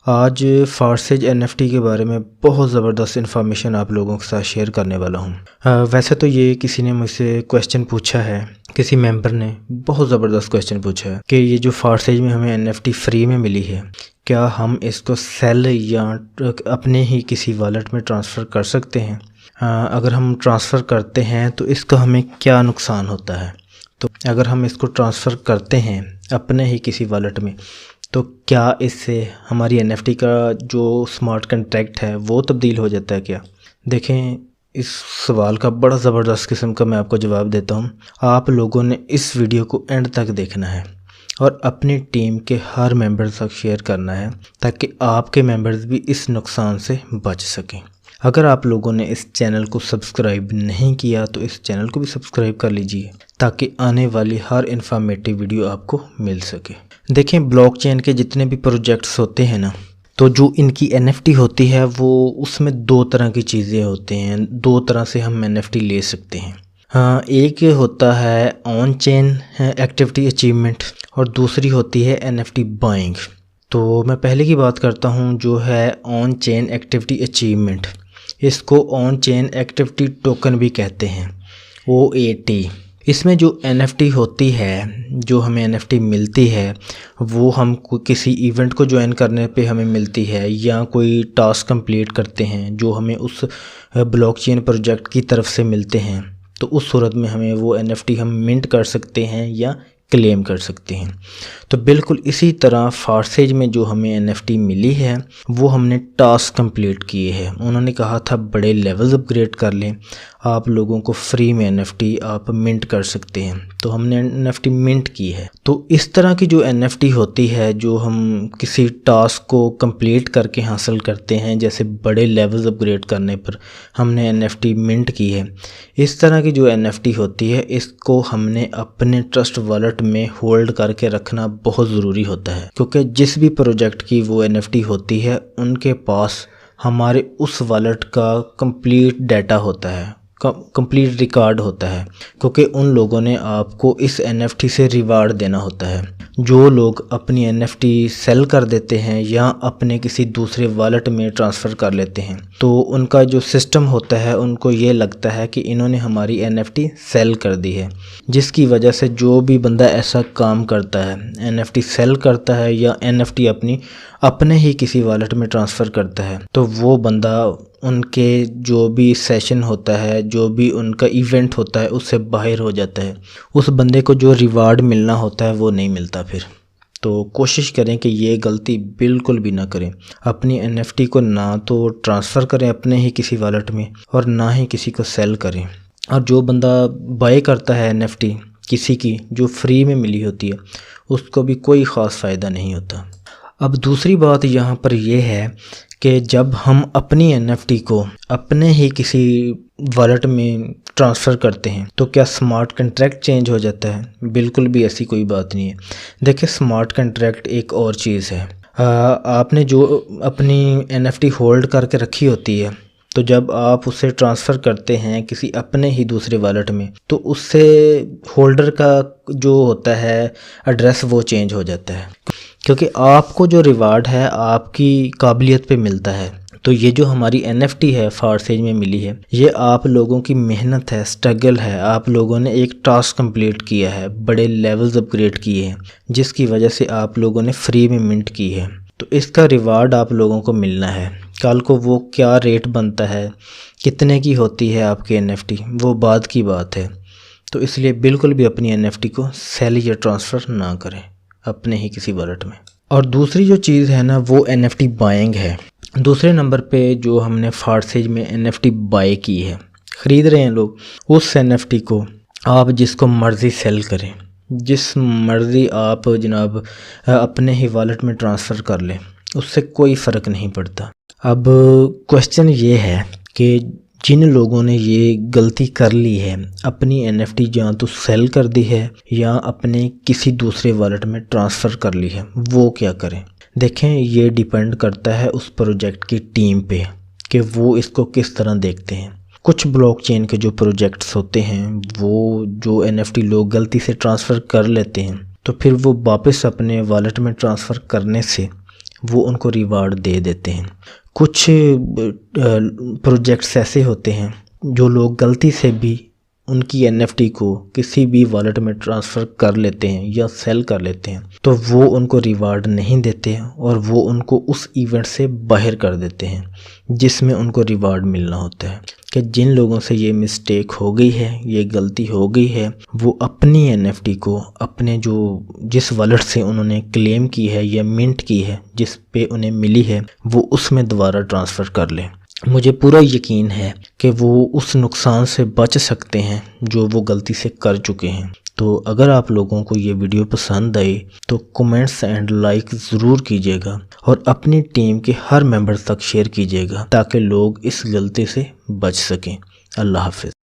आज फारसेज एनएफटी के बारे में बहुत ज़बरदस्त इन्फॉर्मेशन आप लोगों के साथ शेयर करने वाला हूँ। वैसे तो ये किसी ने मुझसे क्वेश्चन पूछा है, किसी मेंबर ने बहुत ज़बरदस्त क्वेश्चन पूछा है कि ये जो फारसेज में हमें एनएफटी फ्री में मिली है, क्या हम इसको सेल या अपने ही किसी वॉलेट में ट्रांसफ़र कर सकते हैं। अगर हम ट्रांसफ़र करते हैं तो इसका हमें क्या नुकसान होता है। तो अगर हम इसको ट्रांसफ़र करते हैं अपने ही किसी वॉलेट में तो क्या इससे हमारी एनएफटी का जो स्मार्ट कॉन्ट्रैक्ट है वो तब्दील हो जाता है क्या। देखें, इस सवाल का बड़ा ज़बरदस्त किस्म का मैं आपको जवाब देता हूँ। आप लोगों ने इस वीडियो को एंड तक देखना है और अपनी टीम के हर मेंबर तक शेयर करना है ताकि आपके मेंबर्स भी इस नुकसान से बच सकें। अगर आप लोगों ने इस चैनल को सब्सक्राइब नहीं किया तो इस चैनल को भी सब्सक्राइब कर लीजिए ताकि आने वाली हर इन्फॉर्मेटिव वीडियो आपको मिल सके। देखें, ब्लॉकचेन के जितने भी प्रोजेक्ट्स होते हैं ना, तो जो इनकी एनएफटी होती है वो उसमें दो तरह की चीज़ें होती हैं, दो तरह से हम एनएफटी ले सकते हैं। हाँ, एक होता है ऑन चेन एक्टिविटी अचीवमेंट और दूसरी होती है एनएफटी बाइंग। तो मैं पहले की बात करता हूँ जो है ऑन चेन एक्टिविटी अचीवमेंट। इसको ऑन चेन एक्टिविटी टोकन भी कहते हैं, OAT। इसमें जो एनएफटी होती है, जो हमें एनएफटी मिलती है, वो हम किसी इवेंट को ज्वाइन करने पे हमें मिलती है या कोई टास्क कंप्लीट करते हैं जो हमें उस ब्लॉकचेन प्रोजेक्ट की तरफ से मिलते हैं, तो उस सूरत में हमें वो एनएफटी हम मिंट कर सकते हैं या क्लेम कर सकते हैं। तो बिल्कुल इसी तरह फारसेज में जो हमें एनएफटी मिली है वो हमने टास्क कंप्लीट किए हैं। उन्होंने कहा था बड़े लेवल्स अपग्रेड कर लें, आप लोगों को फ्री में एनएफटी आप मिंट कर सकते हैं, तो हमने एनएफटी मिंट की है। तो इस तरह की जो एनएफटी होती है जो हम किसी टास्क को कंप्लीट करके हासिल करते हैं, जैसे बड़े लेवल्स अपग्रेड करने पर हमने एनएफटी मिंट की है, इस तरह की जो एनएफटी होती है इसको हमने अपने ट्रस्ट वॉलेट में होल्ड करके रखना बहुत ज़रूरी होता है, क्योंकि जिस भी प्रोजेक्ट की वो एनएफटी होती है उनके पास हमारे उस वॉलेट का कंप्लीट डाटा होता है, कंप्लीट रिकॉर्ड होता है, क्योंकि उन लोगों ने आपको इस एनएफटी से रिवार्ड देना होता है। जो लोग अपनी एनएफटी सेल कर देते हैं या अपने किसी दूसरे वॉलेट में ट्रांसफ़र कर लेते हैं तो उनका जो सिस्टम होता है उनको ये लगता है कि इन्होंने हमारी एनएफटी सेल कर दी है, जिसकी वजह से जो भी बंदा ऐसा काम करता है, एनएफटी सेल करता है या एनएफटी अपने ही किसी वॉलेट में ट्रांसफ़र करता है, तो वो बंदा उनके जो भी सेशन होता है, जो भी उनका इवेंट होता है उससे बाहर हो जाता है। उस बंदे को जो रिवार्ड मिलना होता है वो नहीं मिलता फिर। तो कोशिश करें कि ये गलती बिल्कुल भी ना करें। अपनी एनएफटी को ना तो ट्रांसफ़र करें अपने ही किसी वॉलेट में और ना ही किसी को सेल करें। और जो बंदा बाय करता है एनएफटी किसी की जो फ्री में मिली होती है उसको भी कोई ख़ास फ़ायदा नहीं होता। अब दूसरी बात यहाँ पर यह है कि जब हम अपनी एनएफटी को अपने ही किसी वॉलेट में ट्रांसफ़र करते हैं तो क्या स्मार्ट कॉन्ट्रैक्ट चेंज हो जाता है? बिल्कुल भी ऐसी कोई बात नहीं है। देखिए, स्मार्ट कॉन्ट्रैक्ट एक और चीज़ है। आपने जो अपनी एनएफटी होल्ड करके रखी होती है, तो जब आप उसे ट्रांसफ़र करते हैं किसी अपने ही दूसरे वॉलेट में तो उससे होल्डर का जो होता है एड्रेस वो चेंज हो जाता है, क्योंकि आपको जो रिवार्ड है आपकी काबिलियत पे मिलता है। तो ये जो हमारी एनएफटी है फारसेज में मिली है, ये आप लोगों की मेहनत है, स्ट्रगल है। आप लोगों ने एक टास्क कंप्लीट किया है, बड़े लेवल्स अपग्रेड किए हैं, जिसकी वजह से आप लोगों ने फ्री में मिंट की है। तो इसका रिवार्ड आप लोगों को मिलना है। कल को वो क्या रेट बनता है, कितने की होती है आपकी एनएफटी, वो बाद की बात है। तो इसलिए बिल्कुल भी अपनी एनएफटी को सेल या ट्रांसफ़र ना करें अपने ही किसी वॉलेट में। और दूसरी जो चीज़ है ना वो एनएफटी बाइंग है। दूसरे नंबर पे जो हमने फारसेज में एनएफटी बाय की है, ख़रीद रहे हैं लोग, उस एनएफटी को आप जिसको मर्ज़ी सेल करें, जिस मर्ज़ी आप जनाब अपने ही वॉलेट में ट्रांसफ़र कर लें, उससे कोई फ़र्क नहीं पड़ता। अब क्वेश्चन ये है कि जिन लोगों ने ये गलती कर ली है, अपनी एनएफटी या तो सेल कर दी है या अपने किसी दूसरे वॉलेट में ट्रांसफ़र कर ली है, वो क्या करें। देखें, ये डिपेंड करता है उस प्रोजेक्ट की टीम पे कि वो इसको किस तरह देखते हैं। कुछ ब्लॉकचेन के जो प्रोजेक्ट्स होते हैं वो जो एनएफटी लोग गलती से ट्रांसफ़र कर लेते हैं तो फिर वो वापस अपने वॉलेट में ट्रांसफ़र करने से वो उनको रिवार्ड दे देते हैं। कुछ प्रोजेक्ट्स ऐसे होते हैं जो लोग गलती से भी उनकी NFT को किसी भी वॉलेट में ट्रांसफ़र कर लेते हैं या सेल कर लेते हैं, तो वो उनको रिवार्ड नहीं देते हैं और वो उनको उस इवेंट से बाहर कर देते हैं जिसमें उनको रिवार्ड मिलना होता है। कि जिन लोगों से ये मिस्टेक हो गई है, ये गलती हो गई है, वो अपनी NFT को अपने जिस वॉलेट से उन्होंने क्लेम की है या मिंट की है, जिस पे उन्हें मिली है, वो उसमें दोबारा ट्रांसफ़र कर लें। मुझे पूरा यकीन है कि वो उस नुकसान से बच सकते हैं जो वो गलती से कर चुके हैं। तो अगर आप लोगों को ये वीडियो पसंद आई तो कमेंट्स एंड लाइक ज़रूर कीजिएगा और अपनी टीम के हर मेंबर तक शेयर कीजिएगा ताकि लोग इस गलती से बच सकें। अल्लाह हाफ़िज़।